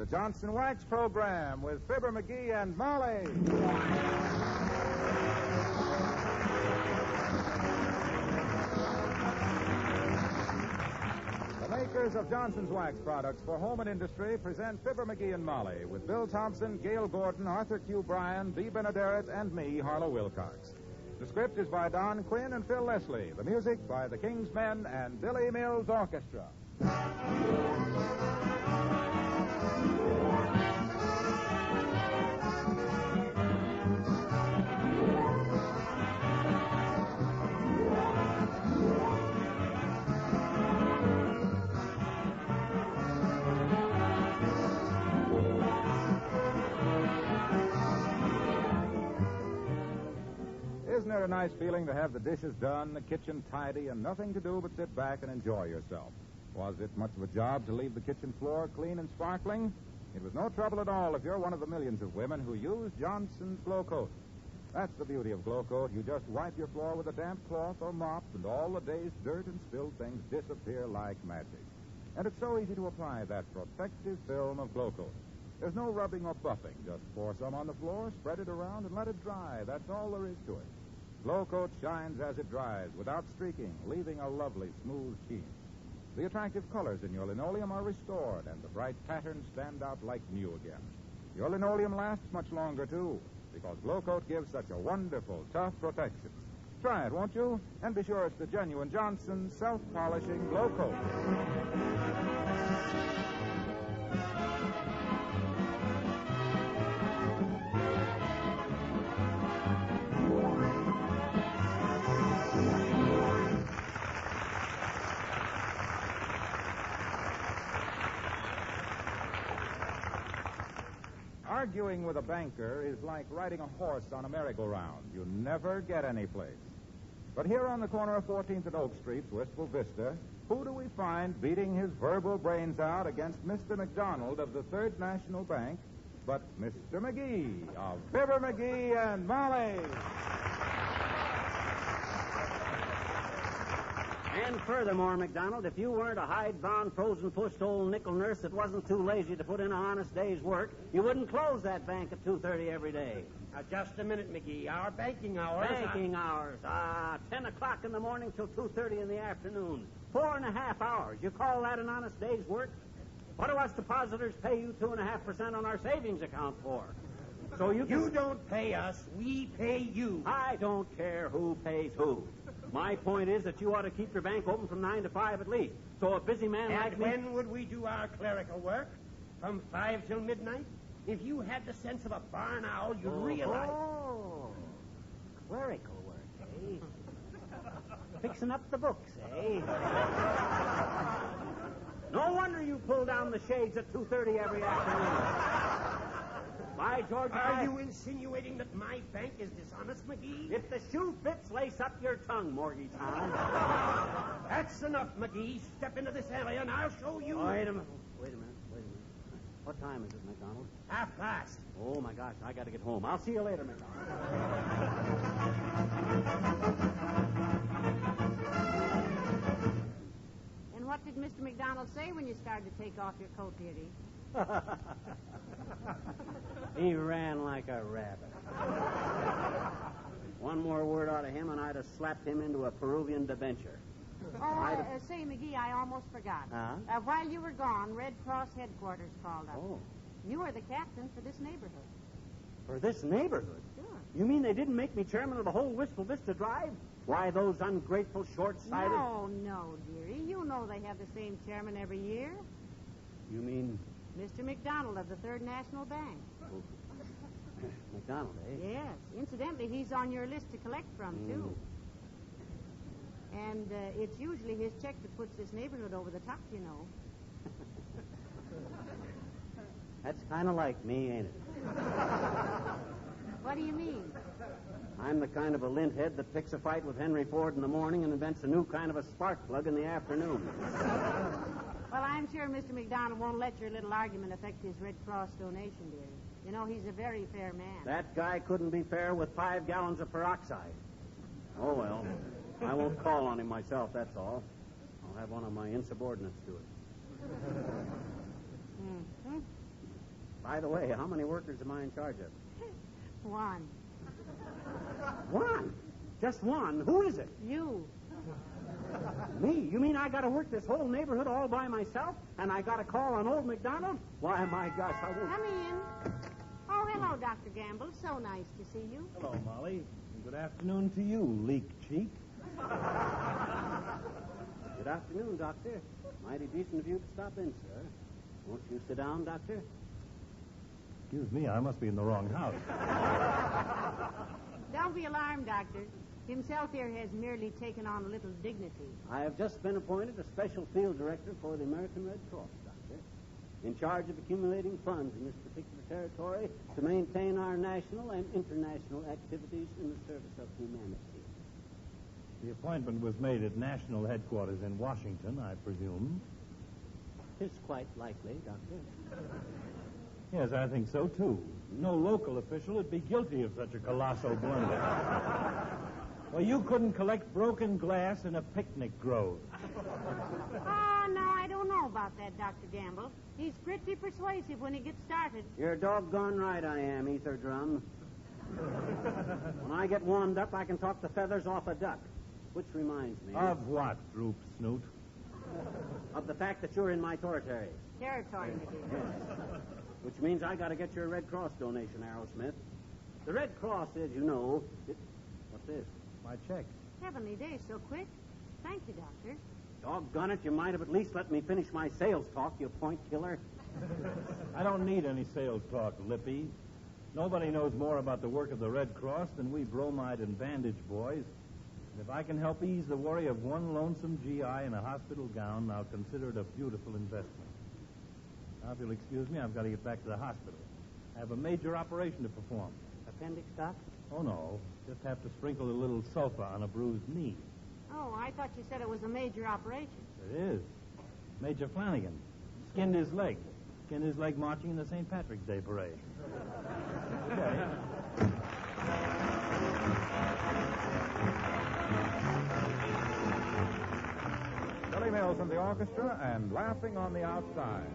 the Johnson Wax Program with Fibber McGee and Molly. The makers of Johnson's Wax products for home and industry present Fibber McGee and Molly with Bill Thompson, Gail Gordon, Arthur Q. Bryan, Bea Benaderet, and me, Harlow Wilcox. The script is by Don Quinn and Phil Leslie. The music by the King's Men and Billy Mills Orchestra. Isn't it a nice feeling to have the dishes done, the kitchen tidy, and nothing to do but sit back and enjoy yourself? Was it much of a job to leave the kitchen floor clean and sparkling? It was no trouble at all if you're one of the millions of women who use Johnson's Glow Coat. That's the beauty of Glow Coat. You just wipe your floor with a damp cloth or mop, and all the day's dirt and spilled things disappear like magic. And it's so easy to apply that protective film of Glow Coat. There's no rubbing or buffing. Just pour some on the floor, spread it around, and let it dry. That's all there is to it. Glow Coat shines as it dries, without streaking, leaving a lovely, smooth sheen. The attractive colors in your linoleum are restored, and the bright patterns stand out like new again. Your linoleum lasts much longer, too, because Glow Coat gives such a wonderful, tough protection. Try it, won't you? And be sure it's the genuine Johnson self-polishing Glow Coat. Arguing with a banker is like riding a horse on a merry-go-round. You never get any place. But here on the corner of 14th and Oak Streets, Wistful Vista, who do we find beating his verbal brains out against Mr. McDonald of the Third National Bank but Mr. McGee of Fibber McGee and Molly? And furthermore, McDonald, if you weren't a hide-bound, frozen-pushed old nickel nurse that wasn't too lazy to put in an honest day's work, you wouldn't close that bank at 2:30 every day. Just a minute, McGee. Our banking hours... Banking hours? 10 o'clock in the morning till 2:30 in the afternoon. 4.5 hours. You call that an honest day's work? What do us depositors pay you 2.5% on our savings account for? So you don't pay us. We pay you. I don't care who pays who. My point is that you ought to keep your bank open from 9 to 5 at least. So a busy man like me... And when would we do our clerical work? From 5 till midnight? If you had the sense of a barn owl, you'd realize... Oh, clerical work, eh? Fixing up the books, eh? No wonder you pull down the shades at 2:30 every afternoon. By George, Are you insinuating that my bank is dishonest, McGee? If the shoe fits, lace up your tongue, Mortgage Hound. That's enough, McGee. Step into this alley and I'll show you. Wait a minute. What time is it, McDonald? 1:30. Oh, my gosh, I got to get home. I'll see you later, McDonald. And what did Mr. McDonald say when you started to take off your coat, dearie? He ran like a rabbit. One more word out of him and I'd have slapped him into a Peruvian debenture. Say, McGee, I almost forgot. Huh? While you were gone, Red Cross headquarters called up. Oh. You are the captain for this neighborhood. For this neighborhood? Sure. You mean they didn't make me chairman of the whole Wistful Vista Drive? Why, those ungrateful, short-sighted... No, dearie. You know they have the same chairman every year. You mean... Mr. McDonald of the Third National Bank. Oh. McDonald, eh? Yes. Incidentally, he's on your list to collect from, too. And it's usually his check that puts this neighborhood over the top, you know. That's kind of like me, ain't it? What do you mean? I'm the kind of a lint head that picks a fight with Henry Ford in the morning and invents a new kind of a spark plug in the afternoon. Well, I'm sure Mr. McDonald won't let your little argument affect his Red Cross donation, dearie. You know, he's a very fair man. That guy couldn't be fair with 5 gallons of peroxide. Oh, well. I won't call on him myself, that's all. I'll have one of my insubordinates do it. Mm-hmm. By the way, how many workers am I in charge of? One. One? Just one? Who is it? You. Me? You mean I got to work this whole neighborhood all by myself? And I got to call on old McDonald? Why, my gosh, I won't... Come in. Oh, hello, Dr. Gamble. So nice to see you. Hello, Molly. And good afternoon to you, leak cheek. Good afternoon, Doctor. Mighty decent of you to stop in, sir. Won't you sit down, Doctor? Excuse me, I must be in the wrong house. Don't be alarmed, Doctor. Himself here has merely taken on a little dignity. I have just been appointed a special field director for the American Red Cross, Doctor, in charge of accumulating funds in this particular territory to maintain our national and international activities in the service of humanity. The appointment was made at national headquarters in Washington, I presume. It's quite likely, Doctor. Yes, I think so, too. No local official would be guilty of such a colossal blunder. Well, you couldn't collect broken glass in a picnic grove. Oh, no, I don't know about that, Dr. Gamble. He's pretty persuasive when he gets started. You're doggone right I am, Ether Drum. When I get warmed up, I can talk the feathers off a duck. Which reminds me... Of what, Droop Snoot? Of the fact that you're in my territory. Territory, McGee. Yes. Which means I got to get your Red Cross donation, Arrowsmith. The Red Cross, as you know... What's this? My check. Heavenly days, so quick. Thank you, Doctor. Doggone it, you might have at least let me finish my sales talk, you point killer. I don't need any sales talk, Lippy. Nobody knows more about the work of the Red Cross than we bromide and bandage boys. And if I can help ease the worry of one lonesome GI in a hospital gown, I'll consider it a beautiful investment. Now, if you'll excuse me, I've got to get back to the hospital. I have a major operation to perform. Appendix, Doc? Oh, no. Just have to sprinkle a little sulfur on a bruised knee. Oh, I thought you said it was a major operation. It is. Major Flanagan skinned his leg. Skinned his leg marching in the St. Patrick's Day parade. Okay. Billy Mills and the orchestra and Laughing on the Outside.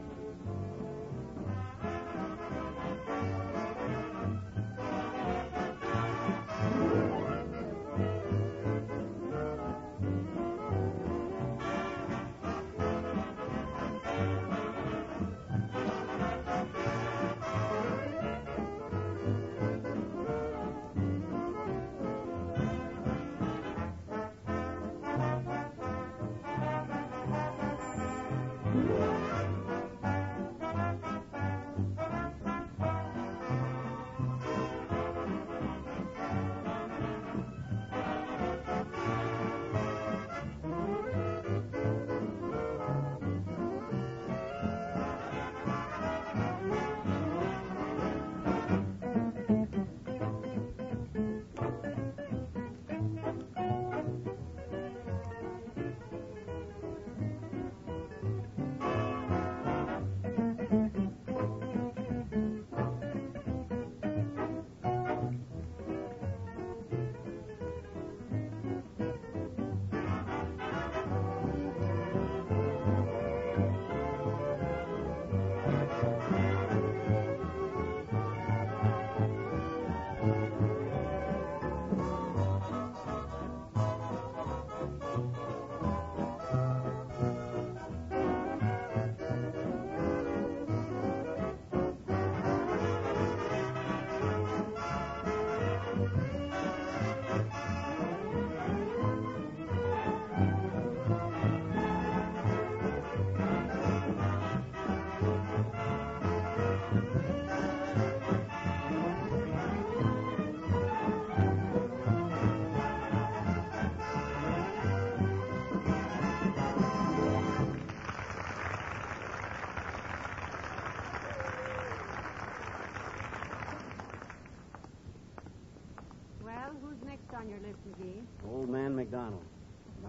On your list, McGee? Old man McDonald.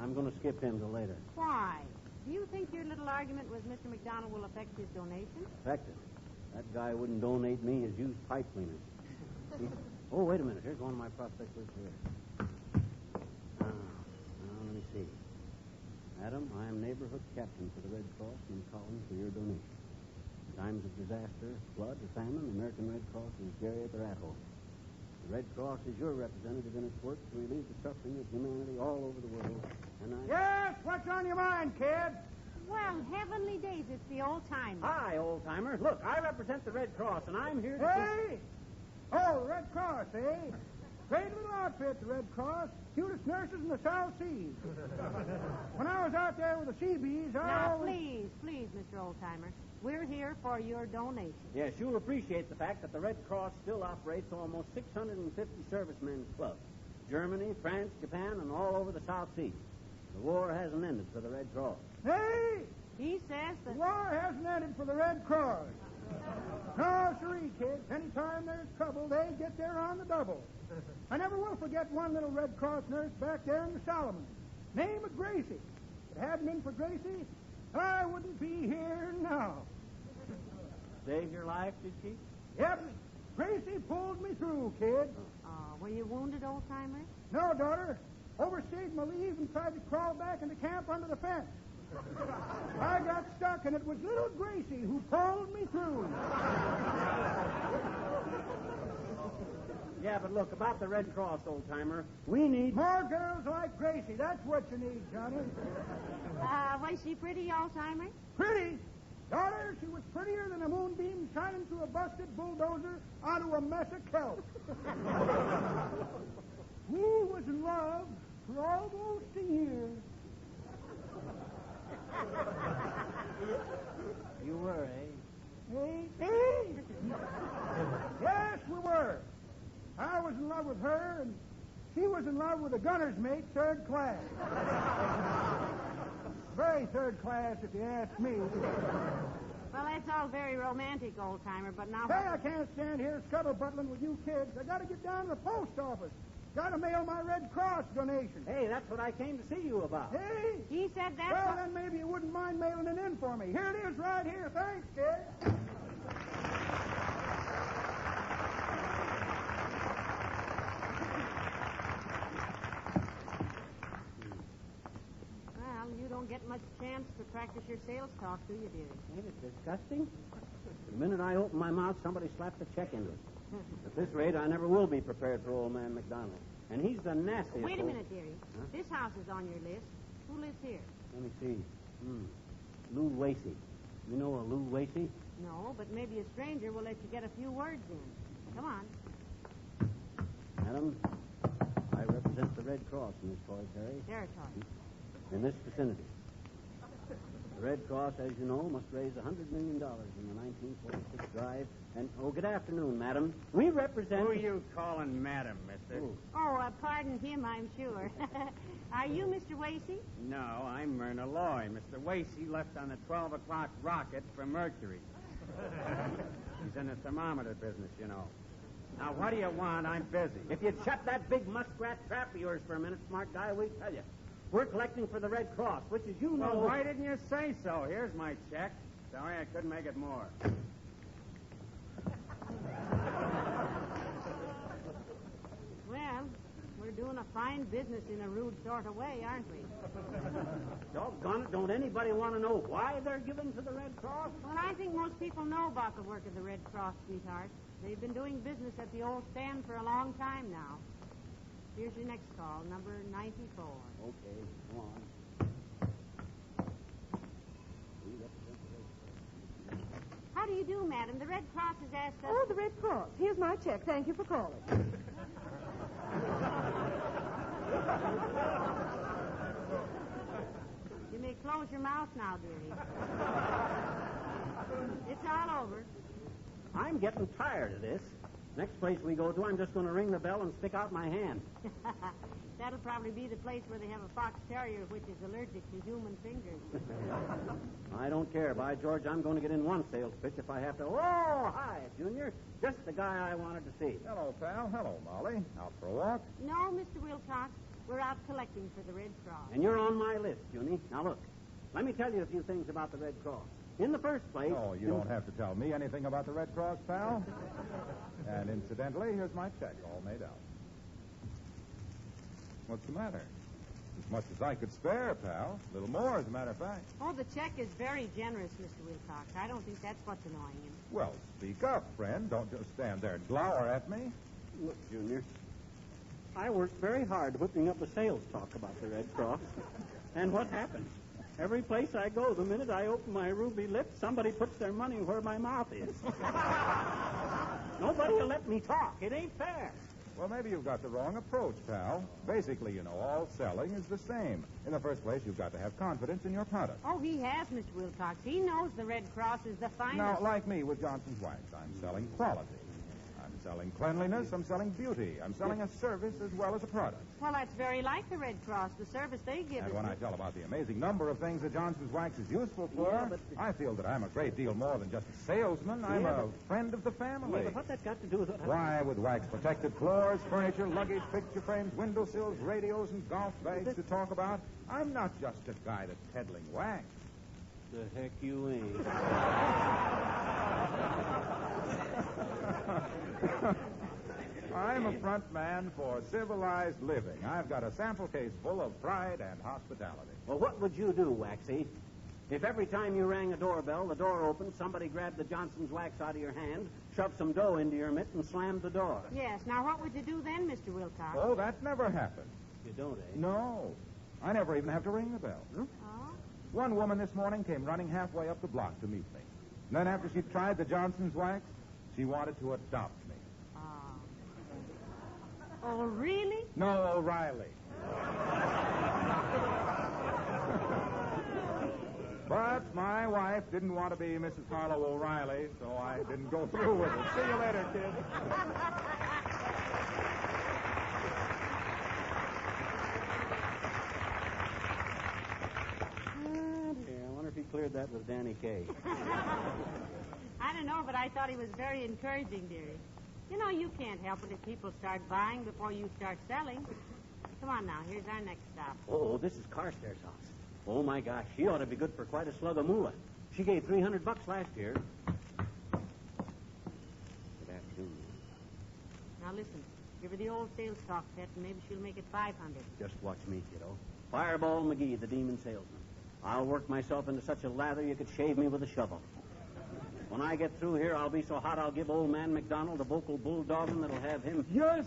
I'm going to skip him till later. Why? Do you think your little argument with Mr. McDonald will affect his donation? Affected? That guy wouldn't donate me his used pipe cleaners. Oh, wait a minute. Here's one of my prospect lists here. Now, let me see. Madam, I am neighborhood captain for the Red Cross and I'm calling for your donation. times of disaster, flood, or famine, the American Red Cross is Jerry at their at-home. The Red Cross is your representative in its work to relieve the suffering of humanity all over the world. And I... Yes, what's on your mind, kid? Well, heavenly days, it's the old-timer. Hi, old-timer. Look, I represent the Red Cross, and I'm here to... Hey! Oh, the Red Cross, eh? Great little outfit, the Red Cross. Cutest nurses in the South Seas. When I was out there with the Seabees, Now, please, Mr. Oldtimer. We're here for your donation. Yes, you'll appreciate the fact that the Red Cross still operates almost 650 servicemen's clubs. Germany, France, Japan, and all over the South Seas. The war hasn't ended for the Red Cross. Hey! He says The that... war hasn't ended for the Red Cross. No, siree, kids. Anytime there's trouble, they get there on the double. I never will forget one little Red Cross nurse back there in the Solomon. Name of Gracie. If it hadn't been for Gracie, I wouldn't be here now. Saved your life, did she? Yep. Gracie pulled me through, kid. Were you wounded, old-timer? No, daughter. Overstayed my leave and tried to crawl back into camp under the fence. I got stuck, and it was little Gracie who pulled me through. Yeah, but look, about the Red Cross, old-timer, we need... More girls like Gracie. That's what you need, Johnny. Was she pretty, old-timer? Pretty? Daughter, she was prettier than a moonbeam shining through a busted bulldozer onto a mess of kelp. We was in love for almost a year. You were, eh? Hey? Yes, we were. I was in love with her, and she was in love with a gunner's mate, third class. Very third class, if you ask me. Well, that's all very romantic, old-timer, but now... Hey, I can't stand here scuttlebuttling with you kids. I got to get down to the post office. Got to mail my Red Cross donation. Hey, that's what I came to see you about. Hey? He said that... Well, then maybe you wouldn't mind mailing it in for me. Here it is right here. Thanks, kid. Well, you don't get much chance to practice your sales talk, do you, dearie? Ain't it disgusting? The minute I open my mouth, somebody slaps a check into it. At this rate, I never will be prepared for old man McDonald. And he's the nastiest... Wait a minute, dearie. Huh? This house is on your list. Who lives here? Let me see. Lou Wacy. You know a Lou Wacy? No, but maybe a stranger will let you get a few words in. Come on. Madam, I represent the Red Cross in this territory. Territory. In this vicinity. The Red Cross, as you know, must raise $100 million in the 1946 drive. And, good afternoon, madam. We represent... Who you calling madam, mister? Ooh. Oh, pardon him, I'm sure. Are you Mr. Wacy? No, I'm Myrna Loy. Mr. Wacy left on the 12 o'clock rocket for Mercury. He's in the thermometer business, you know. Now, what do you want? I'm busy. If you'd shut that big muskrat trap of yours for a minute, smart guy, we tell you. We're collecting for the Red Cross, which, as you know... Well, why didn't you say so? Here's my check. Sorry I couldn't make it more. Well, we're doing a fine business in a rude sort of way, aren't we? Doggone it, don't anybody want to know why they're given to the Red Cross? Well, I think most people know about the work of the Red Cross, sweetheart. They've been doing business at the old stand for a long time now. Here's your next call, number 94. Okay, go on. How do you do, madam? The Red Cross has asked us... Oh, the Red Cross. Here's my check. Thank you for calling. You may close your mouth now, dearie. It's all over. I'm getting tired of this. Next place we go to, I'm just going to ring the bell and stick out my hand. That'll probably be the place where they have a fox terrier which is allergic to human fingers. I don't care. By George, I'm going to get in one sales pitch if I have to. Oh, hi, Junior. Just the guy I wanted to see. Hello, pal. Hello, Molly. Out for a walk? No, Mr. Wilcox. We're out collecting for the Red Cross. And you're on my list, Junie. Now, look. Let me tell you a few things about the Red Cross. In the first place... No, you don't have to tell me anything about the Red Cross, pal. And incidentally, here's my check, all made out. What's the matter? as much as I could spare, pal. A little more, as a matter of fact. Oh, the check is very generous, Mr. Wilcox. I don't think that's what's annoying him. Well, speak up, friend. Don't just stand there and glower at me. Look, Junior, I worked very hard whipping up a sales talk about the Red Cross. And what happens? Every place I go, the minute I open my ruby lips, somebody puts their money where my mouth is. Nobody will let me talk. It ain't fair. Well, maybe you've got the wrong approach, pal. Basically, all selling is the same. In the first place, you've got to have confidence in your product. Oh, he has, Mr. Wilcox. He knows the Red Cross is the finest. Now, like me with Johnson's Wax, I'm selling quality. I'm selling cleanliness. I'm selling beauty. I'm selling a service as well as a product. Well, that's very like the Red Cross, the service they give And us. when I tell about the amazing number of things that Johnson's Wax is useful for, Yeah, but- I feel that I'm a great deal more than just a salesman. I'm Yeah, a friend of the family. Yeah, but what's that got to do with it? Why, with wax-protected floors, furniture, luggage, picture frames, windowsills, radios, and golf bags to talk about, I'm not just a guy that's peddling wax. The heck you ain't. I'm a front man for civilized living. I've got a sample case full of pride and hospitality. Well, what would you do, Waxy, if every time you rang a doorbell, the door opened, somebody grabbed the Johnson's Wax out of your hand, shoved some dough into your mitt, and slammed the door? Yes. Now, what would you do then, Mr. Wilcox? Oh, that's never happened. You don't, eh? No. I never even have to ring the bell. Oh? One woman this morning came running halfway up the block to meet me. And then after she'd tried the Johnson's Wax, she wanted to adopt me. Oh, really? No, O'Reilly. But my wife didn't want to be Mrs. Harlow O'Reilly, so I didn't go through with it. See you later, kid. I wonder if he cleared that with Danny Kaye. I don't know, but I thought he was very encouraging, dearie. You can't help it if people start buying before you start selling. Come on now, here's our next stop. Oh, this is Carstairs' house. Oh, my gosh, she ought to be good for quite a slug of moolah. She gave $300 last year. Good afternoon. Now listen, give her the old sales talk, Pet, and maybe she'll make it 500. Just watch me, kiddo. Fireball McGee, the demon salesman. I'll work myself into such a lather you could shave me with a shovel. When I get through here, I'll be so hot I'll give old man McDonald a vocal bulldogging that'll have him... Yes.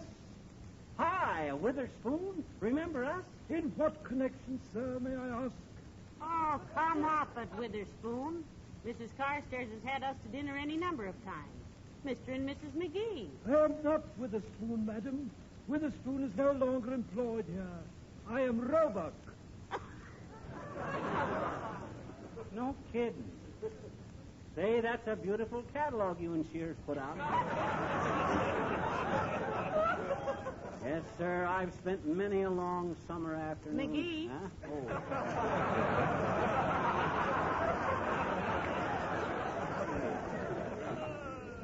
Hi, a Witherspoon? Remember us? In what connection, sir, may I ask? Oh, come off it, Witherspoon. Mrs. Carstairs has had us to dinner any number of times. Mr. and Mrs. McGee. I am not Witherspoon, madam. Witherspoon is no longer employed here. I am Roebuck. No kidding. Say, that's a beautiful catalog you and Shears put out. Yes, sir, I've spent many a long summer afternoon. McGee? Huh? Oh.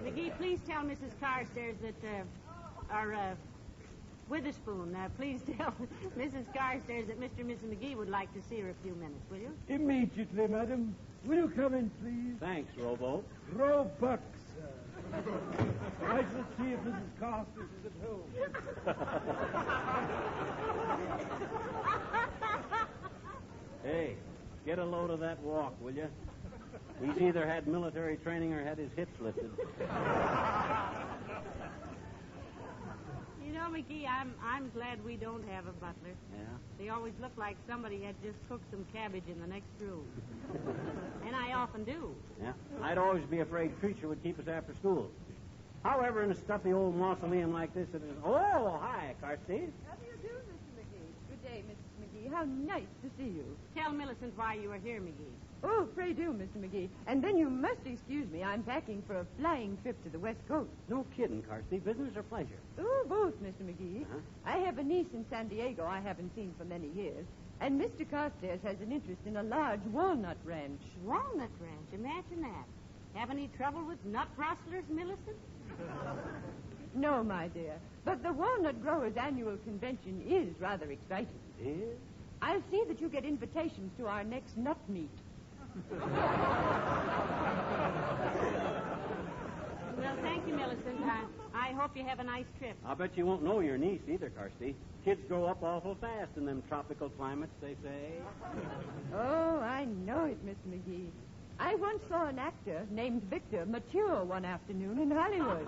McGee, please tell Mrs. Carstairs that, Witherspoon, please tell Mrs. Carstairs that Mr. and Mrs. McGee would like to see her a few minutes, will you? Immediately, madam. Will you come in, please? Thanks, Robo. Roebuck, sir. I shall see if Mrs. Carstairs is at home. Hey, get a load of that walk, will you? He's either had military training or had his hips lifted. McGee, I'm glad we don't have a butler. Yeah? They always look like somebody had just cooked some cabbage in the next room. And I often do. Yeah. I'd always be afraid Treacher would keep us after school. However, in a stuffy old mausoleum like this, it is... Oh, hi, Carstairs. How do you do, Mr. McGee? Good day, Mrs. McGee. How nice to see you. Tell Millicent why you are here, McGee. Oh, pray do, Mr. McGee. And then you must excuse me. I'm packing for a flying trip to the West Coast. No kidding, Carstairs. Business or pleasure? Oh, both, Mr. McGee. Uh-huh. I have a niece in San Diego I haven't seen for many years. And Mr. Carstairs has an interest in a large walnut ranch. Walnut ranch? Imagine that. Have any trouble with nut rustlers, Millicent? No, my dear. But the Walnut Growers' Annual Convention is rather exciting. It is? I'll see that you get invitations to our next nut meet. Well, thank you, Millicent. I hope you have a nice trip. I'll bet you won't know your niece either, Kirsty. Kids grow up awful fast in them tropical climates, they say. Oh, I know it, Mr. McGee. I once saw an actor named Victor mature one afternoon in Hollywood.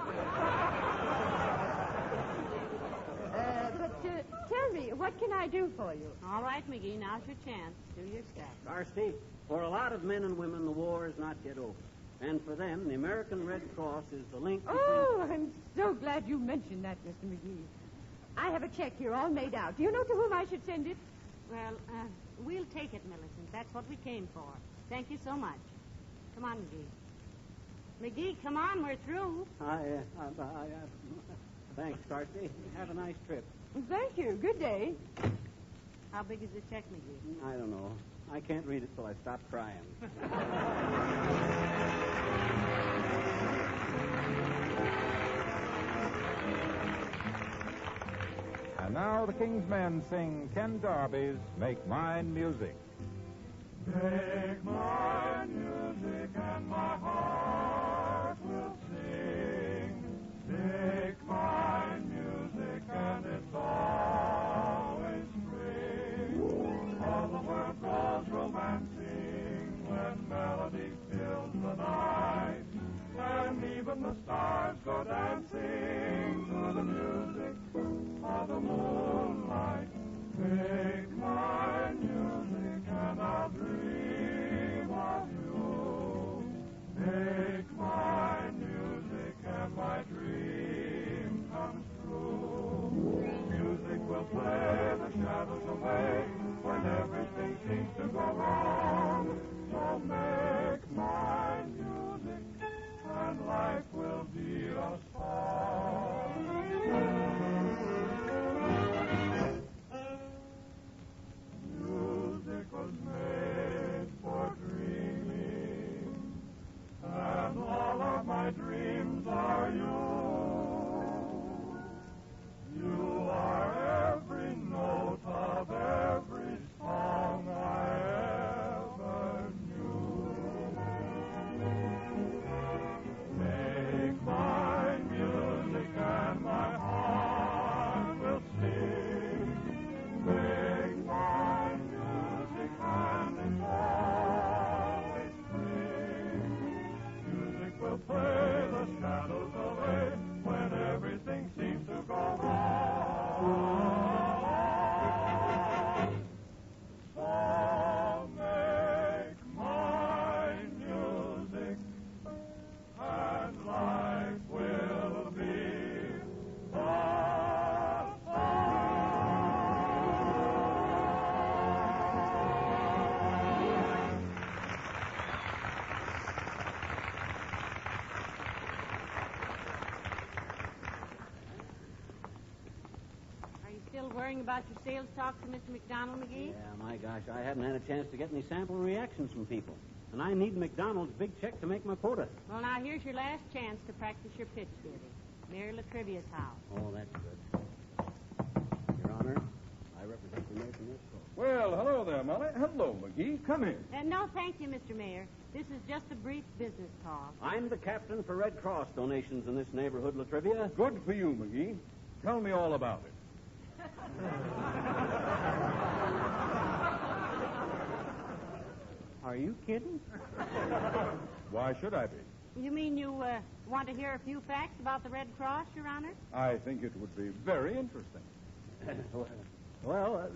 But tell me, what can I do for you? All right, McGee, now's your chance. Do your stuff. Kirsty, for a lot of men and women, the war is not yet over. And for them, the American Red Cross is the link between... Oh, I'm so glad you mentioned that, Mr. McGee. I have a check here all made out. Do you know to whom I should send it? Well, we'll take it, Millicent. That's what we came for. Thank you so much. Come on, McGee. McGee, come on, we're through. Thanks, Kirsty. Have a nice trip. Thank you. Good day. How big is the check, McGee? I don't know. I can't read it till I stop crying. And now the King's Men sing Ken Darby's Make Mine Music. Make mine music and my heart will sing. Make mine music and it's always spring. All the world goes romancing when melody fills the night. And even the stars go dancing to the music of the moonlight. Make my music and I'll dream of you. Make my music and my dream comes true. Music will play the shadows away when everything seems to go wrong. So make my music and life will be a song. Music was made for dreaming, and all of my dreams are you. You are every note of every song I ever knew. Make my music and my heart will sing. Make my music and it's always spring. Music will play the shadows away when everything seems to go wrong. So make my music and life will be a song. Are you still worrying about your sales talk to Mr. McDonald, McGee? Yeah, my gosh, I haven't had a chance to get any sample reactions from people. And I need McDonald's big check to make my quota. Well, now, here's your last chance to practice your pitch, dearie. Mayor Latrivia's house. Oh, that's good. Your Honor, I represent the mayor from this court. Well, hello there, Molly. Hello, McGee. Come in. No, thank you, Mr. Mayor. This is just a brief business call. I'm the captain for Red Cross donations in this neighborhood, Latrivia. Good for you, McGee. Tell me all about it. Are you kidding? Why should I be? You mean you want to hear a few facts about the Red Cross, Your Honor? I think it would be very interesting. Well,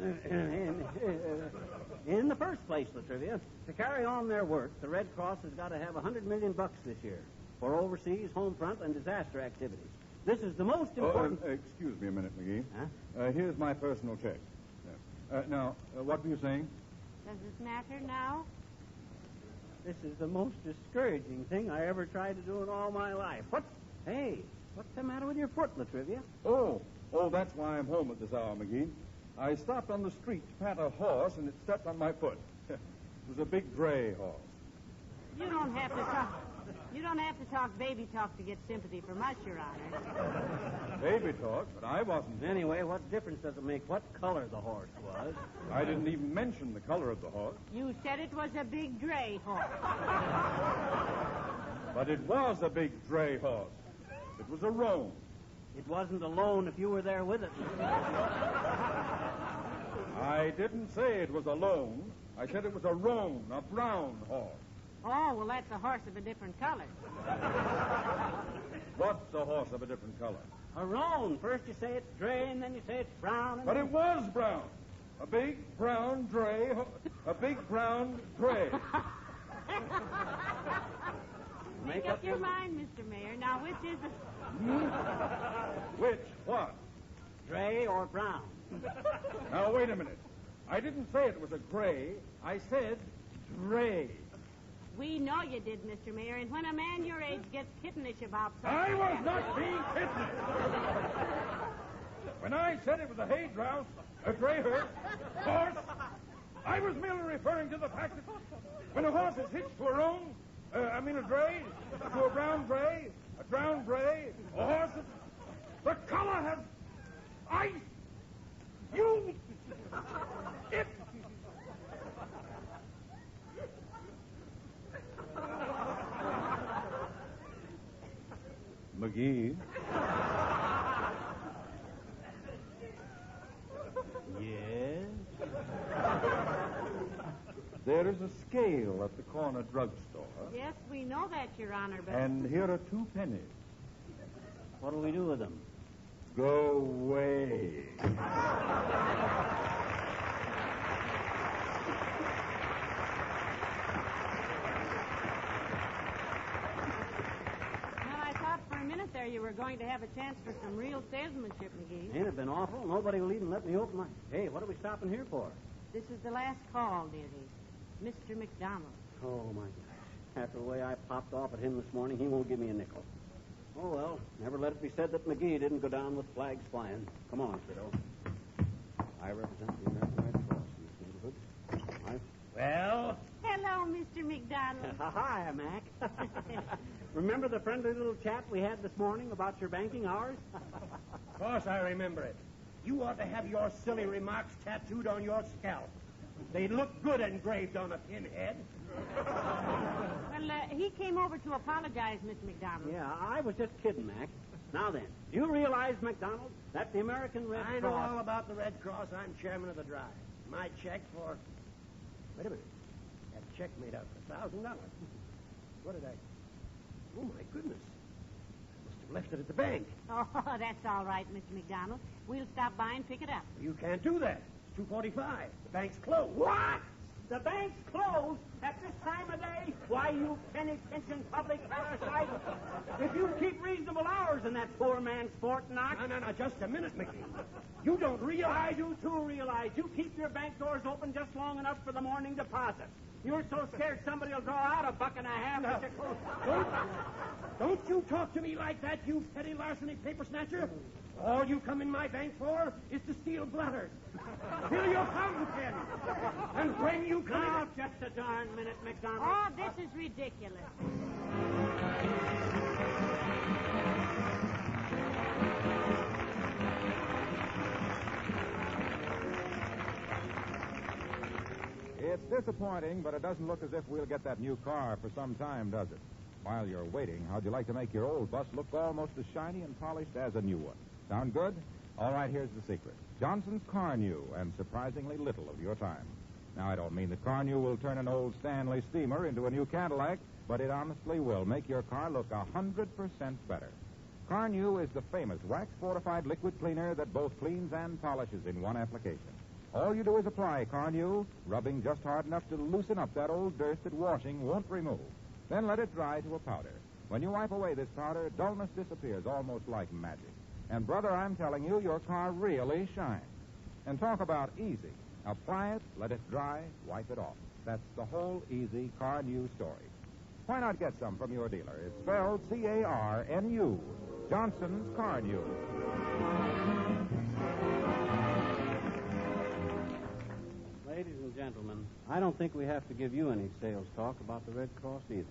in the first place, Latrivia, to carry on their work, the Red Cross has got to have $100 million this year for overseas, home front, and disaster activities. This is the most important... Excuse me a minute, McGee. Huh? Here's my personal check. Now, what were you saying? Does it matter now? This is the most discouraging thing I ever tried to do in all my life. Hey, what's the matter with your foot, Latrivia? Oh, that's why I'm home at this hour, McGee. I stopped on the street to pat a horse, and it stepped on my foot. It was a big gray horse. You don't have to talk baby talk to get sympathy from us, Your Honor. Baby talk, but I wasn't. Anyway, what difference does it make what color the horse was? I didn't even mention the color of the horse. You said it was a big gray horse. But it was a big gray horse. It was a roan. It wasn't a loan if you were there with it. I didn't say it was a loan. I said it was a roan, a brown horse. Oh, well, that's a horse of a different color. What's a horse of a different color? A roan. First you say it's gray, and then you say it's brown. And But it was brown. A big brown dray. A big brown dray. Make up your mind, Mr. Mayor. Now, which is it? Which? What? Gray or brown? Now, wait a minute. I didn't say it was a gray. I said dray. We know you did, Mr. Mayor, and when a man your age gets kittenish about something... I was not being kittenish. When I said it was a hay grouse, a gray horse, I was merely referring to the fact that when a horse is hitched to a roan, a dray, to a brown dray, a brown dray, a horse, the color has ice. You, it. McGee. Yes? There is a scale at the corner drugstore. Yes, we know that, Your Honor, but... And here are 2 pennies. What'll we do with them? Go away. There, you were going to have a chance for some real salesmanship, McGee. Ain't it been awful? Nobody will even let me open my... Hey, what are we stopping here for? This is the last call, dearie. Mr. McDonald. Oh, my gosh. After the way I popped off at him this morning, he won't give me a nickel. Oh, well, never let it be said that McGee didn't go down with flags flying. Come on, kiddo. I represent the American Red Cross in this neighborhood. Well? Hello, Mr. McDonald. Hi, Mac. Remember the friendly little chat we had this morning about your banking hours? Of course I remember it. You ought to have your silly remarks tattooed on your scalp. They'd look good engraved on a pinhead. Well, he came over to apologize, Mr. McDonald. Yeah, I was just kidding, Mac. Now then, do you realize, McDonald, that the American Red Cross... I know all about the Red Cross. I'm chairman of the drive. My check for... Wait a minute. That check made out for $1,000. What did I... Oh, my goodness. I must have left it at the bank. Oh, that's all right, Mr. McDonald. We'll stop by and pick it up. You can't do that. It's 2:45. The bank's closed. What? The bank's closed at this time of day? Why, you penny-pinching public parasite. If you keep reasonable hours in that poor man's Fort Knox... No, just a minute, McGee. You don't realize... I do, too, realize. You keep your bank doors open just long enough for the morning deposits. You're so scared somebody will draw out $1.50. No. Don't you talk to me like that, you petty larceny paper snatcher. All you come in my bank for is to steal bladders. Fill your fountain pen. And when you come Now, just a darn minute, McDonald. Oh, this is ridiculous. It's disappointing, but it doesn't look as if we'll get that new car for some time, does it? While you're waiting, how'd you like to make your old bus look almost as shiny and polished as a new one? Sound good? All right, here's the secret. Johnson's Car New, and surprisingly little of your time. Now, I don't mean that Car New will turn an old Stanley steamer into a new Cadillac, but it honestly will make your car look 100% better. Car New is the famous wax-fortified liquid cleaner that both cleans and polishes in one application. All you do is apply Car New, rubbing just hard enough to loosen up that old dirt that washing won't remove. Then let it dry to a powder. When you wipe away this powder, dullness disappears almost like magic. And, brother, I'm telling you, your car really shines. And talk about easy. Apply it, let it dry, wipe it off. That's the whole easy Car New story. Why not get some from your dealer? It's spelled C-A-R-N-U. Johnson's Car New. Ladies and gentlemen, I don't think we have to give you any sales talk about the Red Cross either.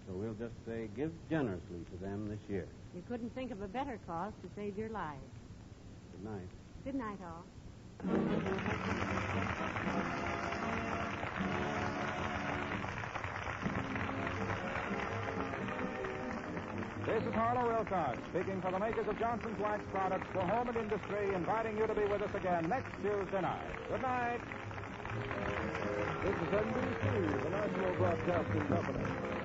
So we'll just say give generously to them this year. You couldn't think of a better cause to save your lives. Good night. Good night, all. This is Harlow Wilcox, speaking for the makers of Johnson's Wax Products for home and industry, inviting you to be with us again next Tuesday night. Good night. This is NBC, the National Broadcasting Company.